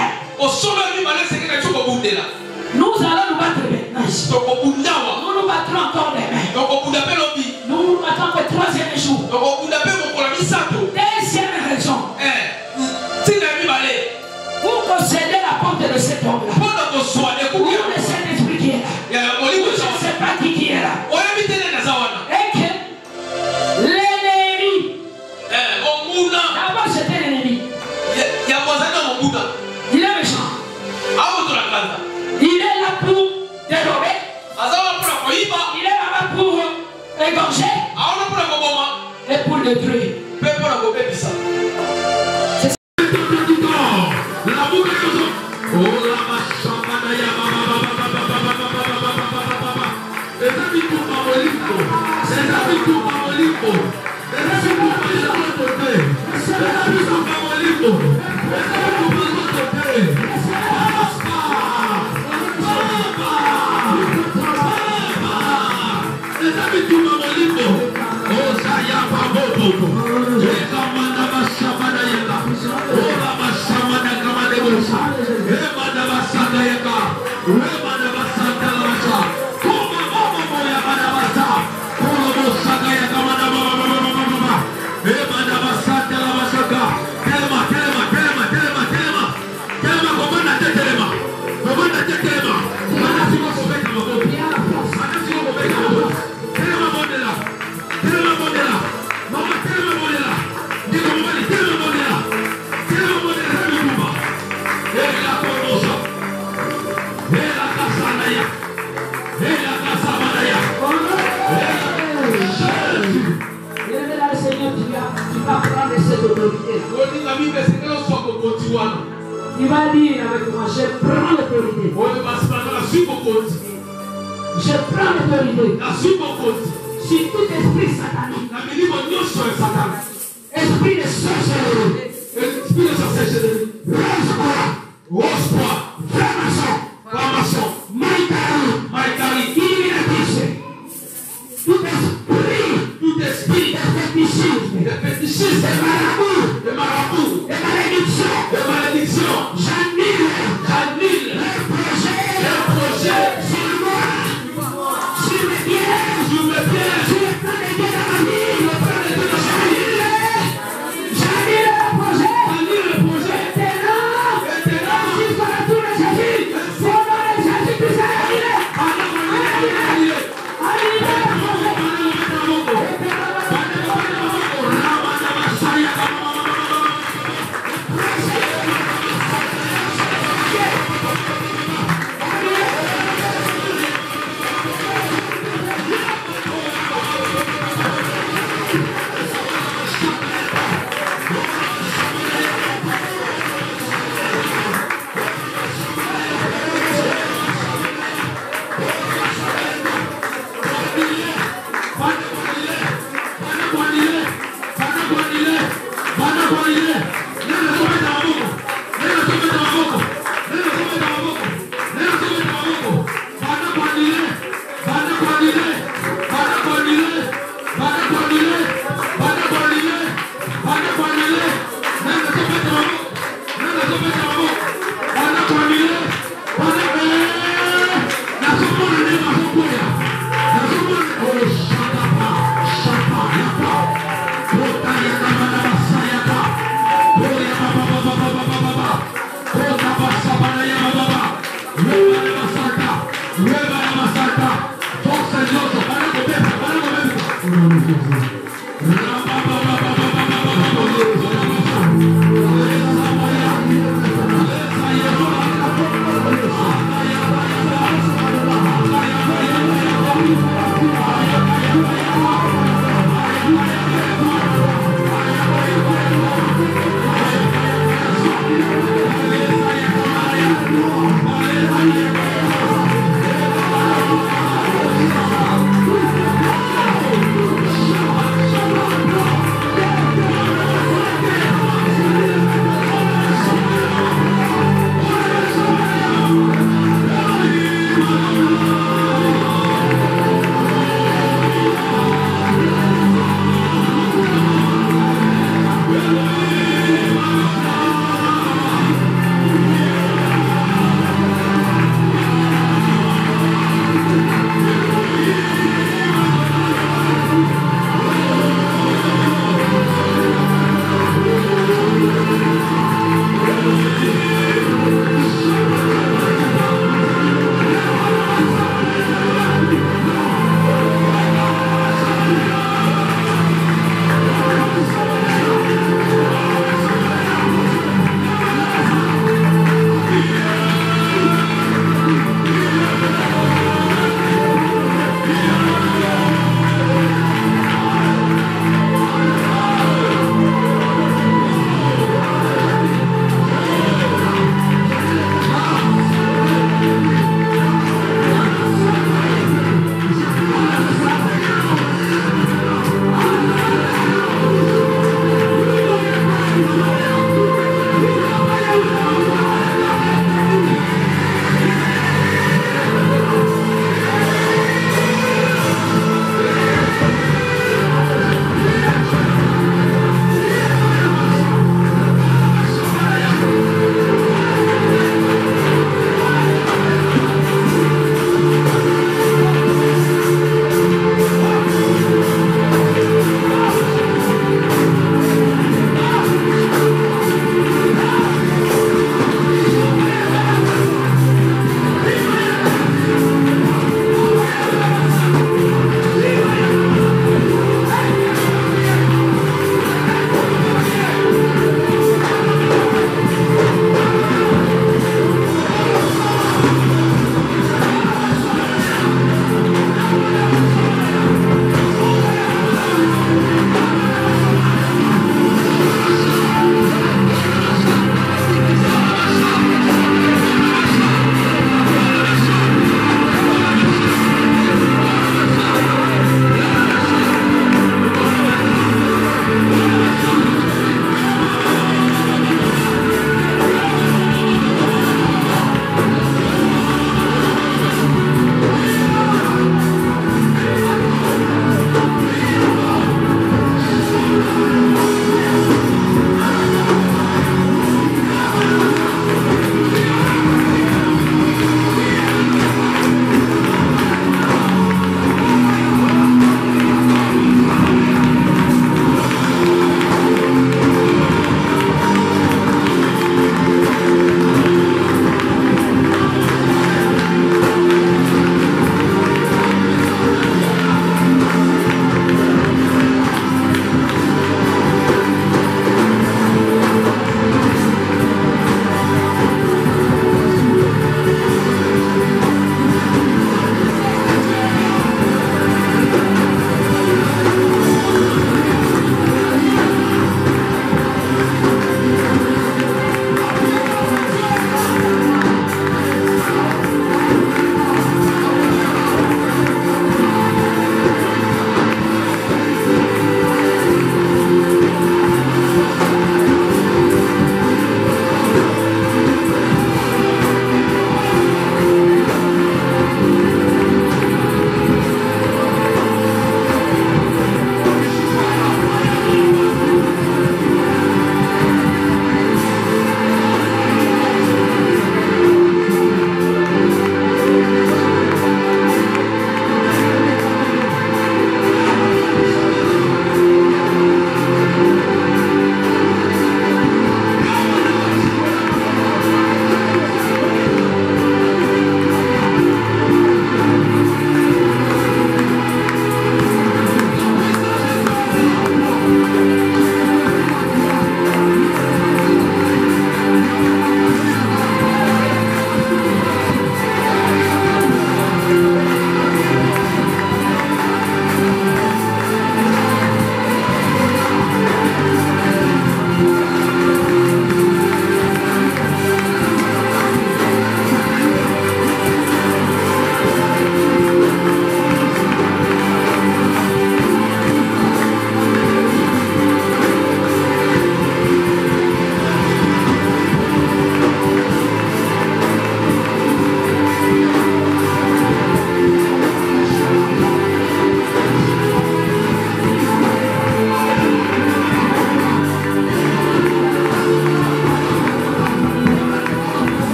Nous allons nous battre maintenant. Nous nous battrons encore demain. Nous nous battrons encore le troisième jour. Deuxième raison pour posséder la porte de cet homme-là. Ou de cet esprit qui est là. Je ne sais pas qui est là. Et que l'ennemi, d'abord c'était l'ennemi. Il est méchant. Il est là pour dérober. Il est là pour égorger. Et pour détruire. Il va dire avec moi, je prends l'autorité. Je prends l'autorité sur tout esprit satanique. Esprit de sorcellerie. Rose-toi. Franc-maçon. Maïkari. Illuminatisme. Tout esprit de fétichisme. De marabout. De malédiction. J'annule leur projet sur moi. Sur mes biens. Sur le plan de Dieu dans ma vie. J'annule leur projet. Maintenant, jusqu'à la tour de Jésus. Au nom de Jésus-Christ, annulé.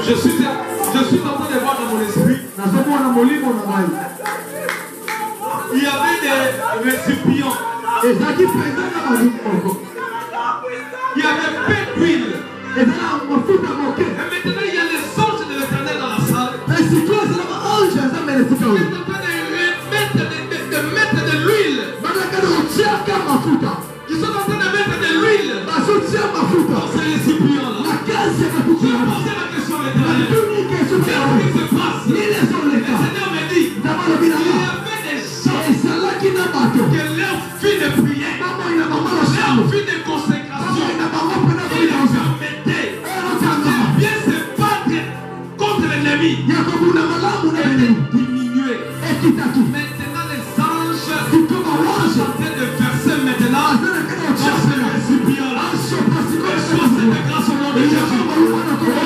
Je suis en train de voir dans mon esprit. Il y avait des récipients. Il y avait peu d'huile. Et maintenant il y a les anges de l'Éternel dans la salle. Ils sont en train de mettre de l'huile. Ils sont en train de mettre de l'huile dans ces récipients-là. Je vais poser la question à l'Éternel. Qu'est-ce qui se passe? Le Seigneur me dit il y avait des gens que leur vie de prière, leur vie de consécration, ils permettaient de bien se battre contre l'ennemi et de diminuer. Maintenant les anges sont en train de verser maintenant dans ce récipient-là. Reçois cette grâce au nom de Jésus.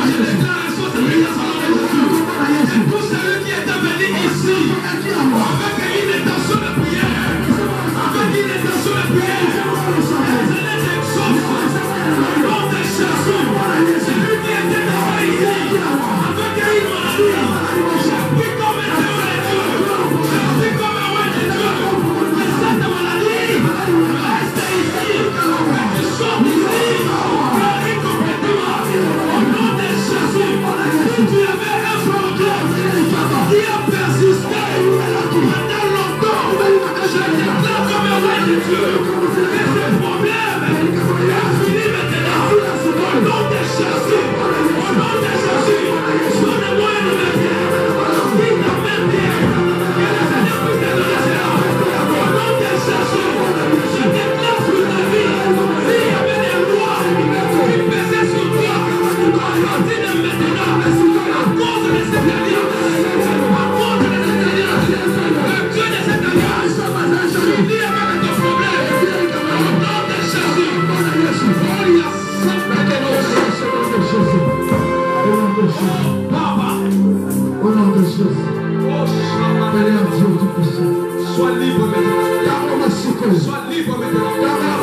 Je déclare reçois cette grâce au nom de Jésus. Et tout celui qui est venu ici avec une intention de prière, avec une intention de prière, le Seigneur t'exauce au nom de Jésus. Celui qui était là ici avec une maladie, je prie comme un Dieu de Dieu. Je prie comme un roi de Dieu. Que cette maladie reste ici. Que tu sortes ici. Guéris complètement. Au nom de Jésus. Si tu avais un problème qui a persisté pendant longtemps, je déclare comme un roi de Dieu que ce problème est fini maintenant. Au nom de Jésus. Au nom de Jésus. Donnez-moi une main pierre. Dis ta main pierre. Que le Seigneur puisse te donner cela. Au nom de Jésus. Je déclare sur ta vie. S'il y avait des lois qui pesaient sur toi, à partir de maintenant, à cause de cette alliance, à cause de cette alliance, le Dieu de cette alliance, je dis avec ton problème, au nom de Jésus. Oh, il y a ça de Papa. Au nom de Jésus. Oh, Seigneur Dieu Tout-Puissant. sois libre maintenant. Sois libre maintenant.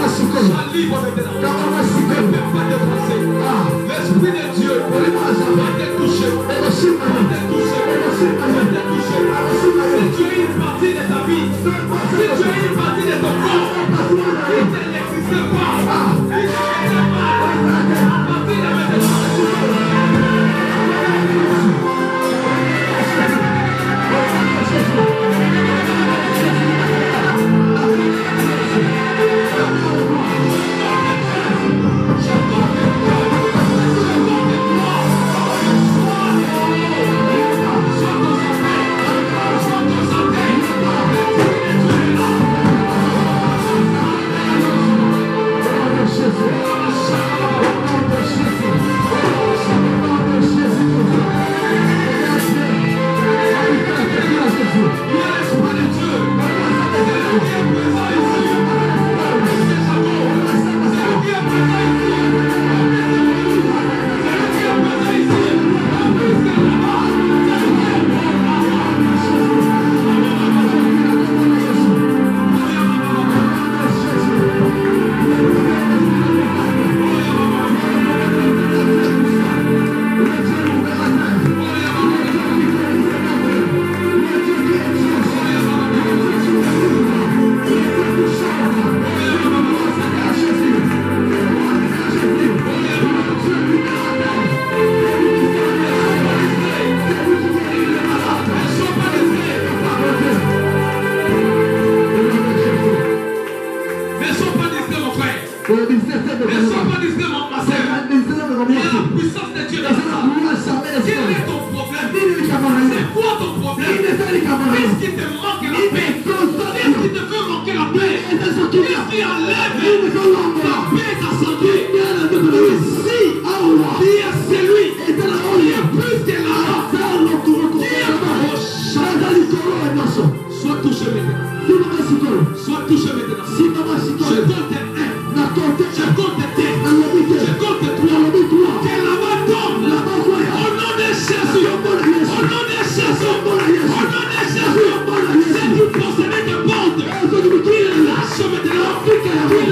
Sois libre maintenant. Ne peux pas te passer. L'Esprit de Dieu va te toucher. Va te toucher. Va te toucher. Si tu es une partie de ta vie, si tu es une partie de ton corps, qui ne n'existe pas, qui n'existe pas, à partir de maintenant.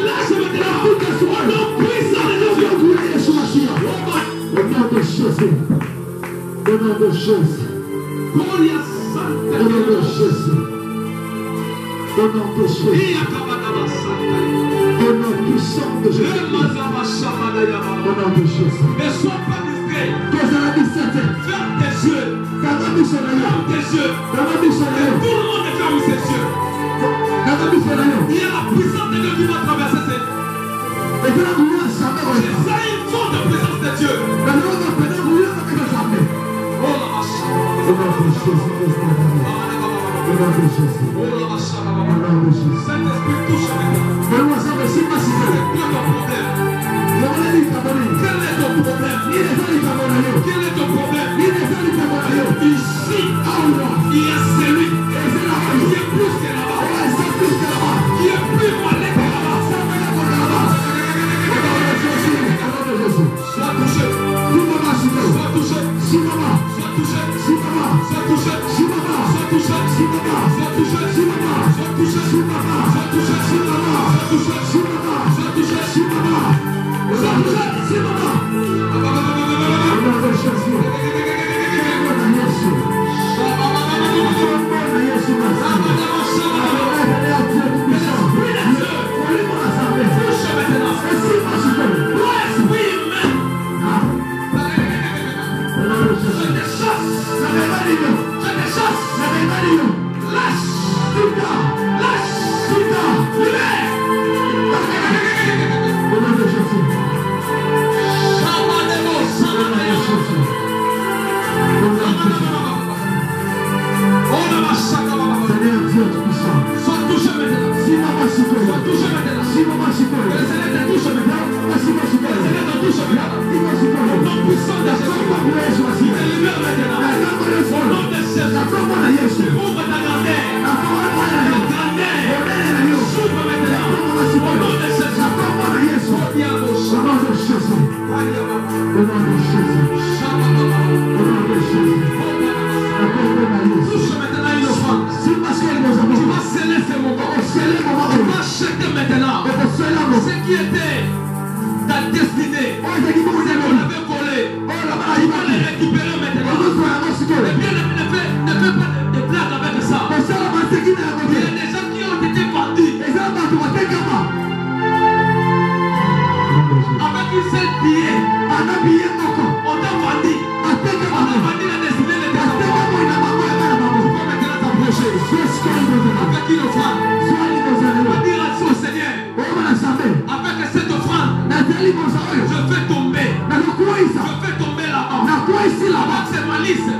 Lâche maintenant. Au nom de Jésus. Au nom de Jésus. Au nom puissant de Jésus. Au nom de Jésus. Ne sois pas distrait. Ferme Ferme tes yeux. Ferme tes yeux. Et tout le monde ferme ses yeux. Il y a la puissance de Dieu qui va traverser ces. C'est ça une forme de présence de Dieu. Oh la vache. Au nom de Jésus. Au nom de Jésus. Oh la vache. Au nom de Jésus. Saint-Esprit touche maintenant. Mais moi, ça me suit pas si C'est quoi ton problème? Quel est ton problème? Quel est ton problème? Ici, il y a celui qui est plus que là-bas, qui est plus malin que là-bas. Sois touché. Sois touché. Sois touché. Sois touché. Sois touché. Sois touché. Sois touché. Je fais tomber là-bas. C'est malice.